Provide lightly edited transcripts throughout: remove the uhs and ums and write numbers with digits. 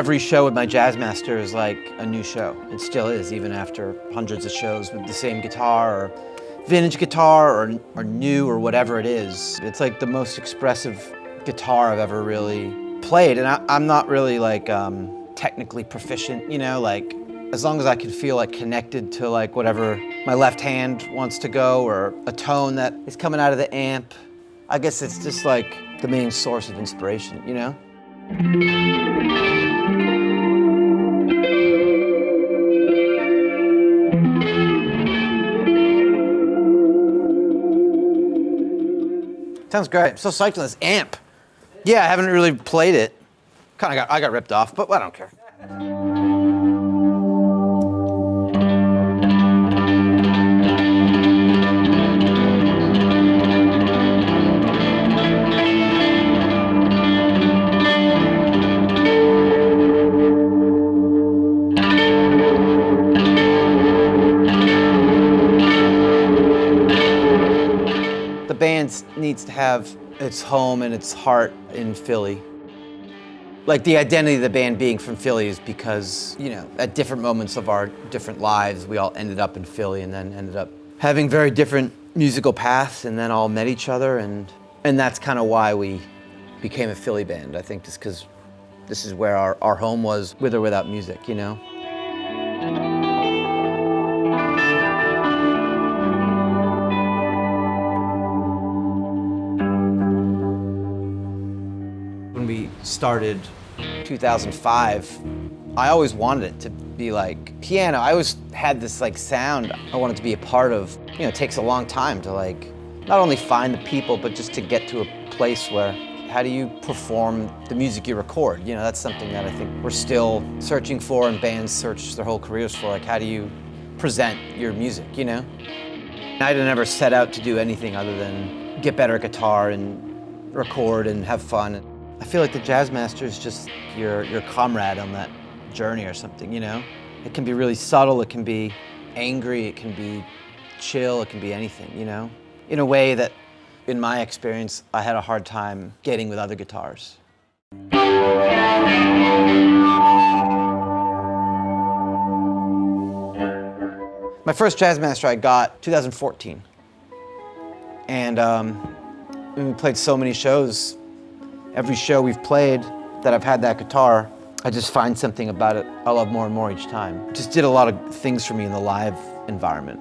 Every show with my Jazzmaster is like a new show. It still is, even after hundreds of shows with the same guitar or vintage guitar or new or whatever it is. It's like the most expressive guitar I've ever really played. And I'm not really like technically proficient, you know, like as long as I can feel like connected to like whatever my left hand wants to go or a tone that is coming out of the amp. I guess it's just like the main source of inspiration, you know? Sounds great. I'm so psyched on this amp. Yeah, I haven't really played it. I got ripped off, but I don't care. The band needs to have its home and its heart in Philly. Like the identity of the band being from Philly is because, you know, at different moments of our different lives, we all ended up in Philly and then ended up having very different musical paths and then all met each other. And that's kind of why we became a Philly band. I think just because this is where our home was, with or without music, you know? When we started 2005, I always wanted it to be like piano. I always had this like sound I wanted to be a part of. You know, it takes a long time to like not only find the people, but just to get to a place where how do you perform the music you record? You know, that's something that I think we're still searching for and bands search their whole careers for. Like, how do you present your music, you know? I never set out to do anything other than get better at guitar and record and have fun. I feel like the Jazzmaster is just your comrade on that journey or something, you know? It can be really subtle, it can be angry, it can be chill, it can be anything, you know? In a way that, in my experience, I had a hard time getting with other guitars. My first Jazzmaster I got 2014. And we played so many shows. Every show we've played that I've had that guitar, I just find something about it I love more and more each time. It just did a lot of things for me in the live environment.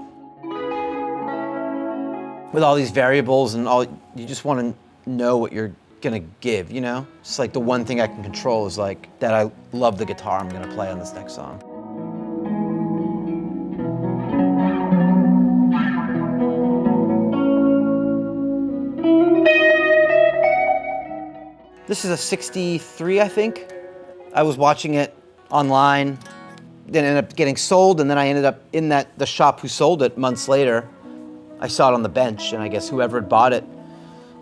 With all these variables and all, you just want to know what you're gonna give, you know? It's like the one thing I can control is like that I love the guitar I'm gonna play on this next song. This is a 63, I think. I was watching it online, then ended up getting sold, and then I ended up in the shop who sold it months later. I saw it on the bench, and I guess whoever had bought it,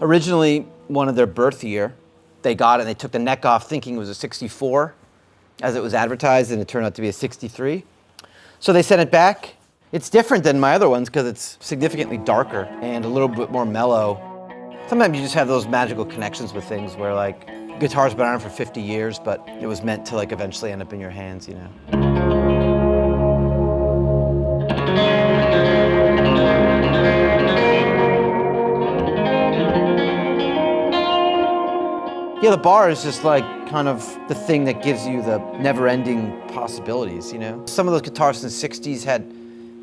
originally wanted their birth year. They got it, and they took the neck off thinking it was a 64, as it was advertised, and it turned out to be a 63. So they sent it back. It's different than my other ones because it's significantly darker and a little bit more mellow. Sometimes you just have those magical connections with things where like guitar's been around for 50 years, but it was meant to like eventually end up in your hands, you know. Yeah, the bar is just like kind of the thing that gives you the never-ending possibilities, you know. Some of those guitars in the 60s had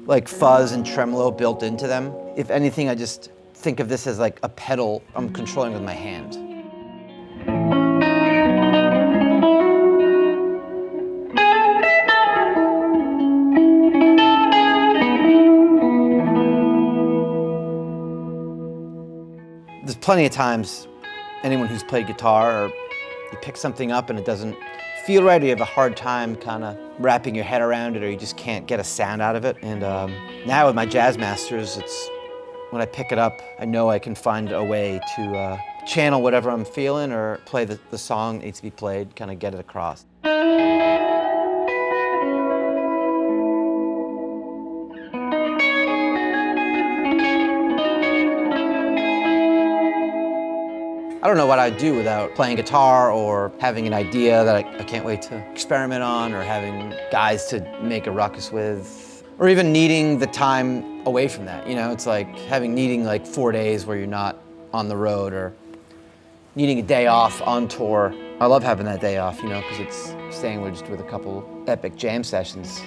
like fuzz and tremolo built into them. If anything, I just think of this as like a pedal I'm controlling with my hand. There's plenty of times, anyone who's played guitar, or you pick something up and it doesn't feel right, or you have a hard time kind of wrapping your head around it, or you just can't get a sound out of it. And now with my Jazzmasters, it's when I pick it up, I know I can find a way to channel whatever I'm feeling or play the song that needs to be played, kind of get it across. I don't know what I'd do without playing guitar or having an idea that I can't wait to experiment on, or having guys to make a ruckus with, or even needing the time away from that. You know, it's like needing like 4 days where you're not on the road, or needing a day off on tour. I love having that day off, you know, because it's sandwiched with a couple epic jam sessions.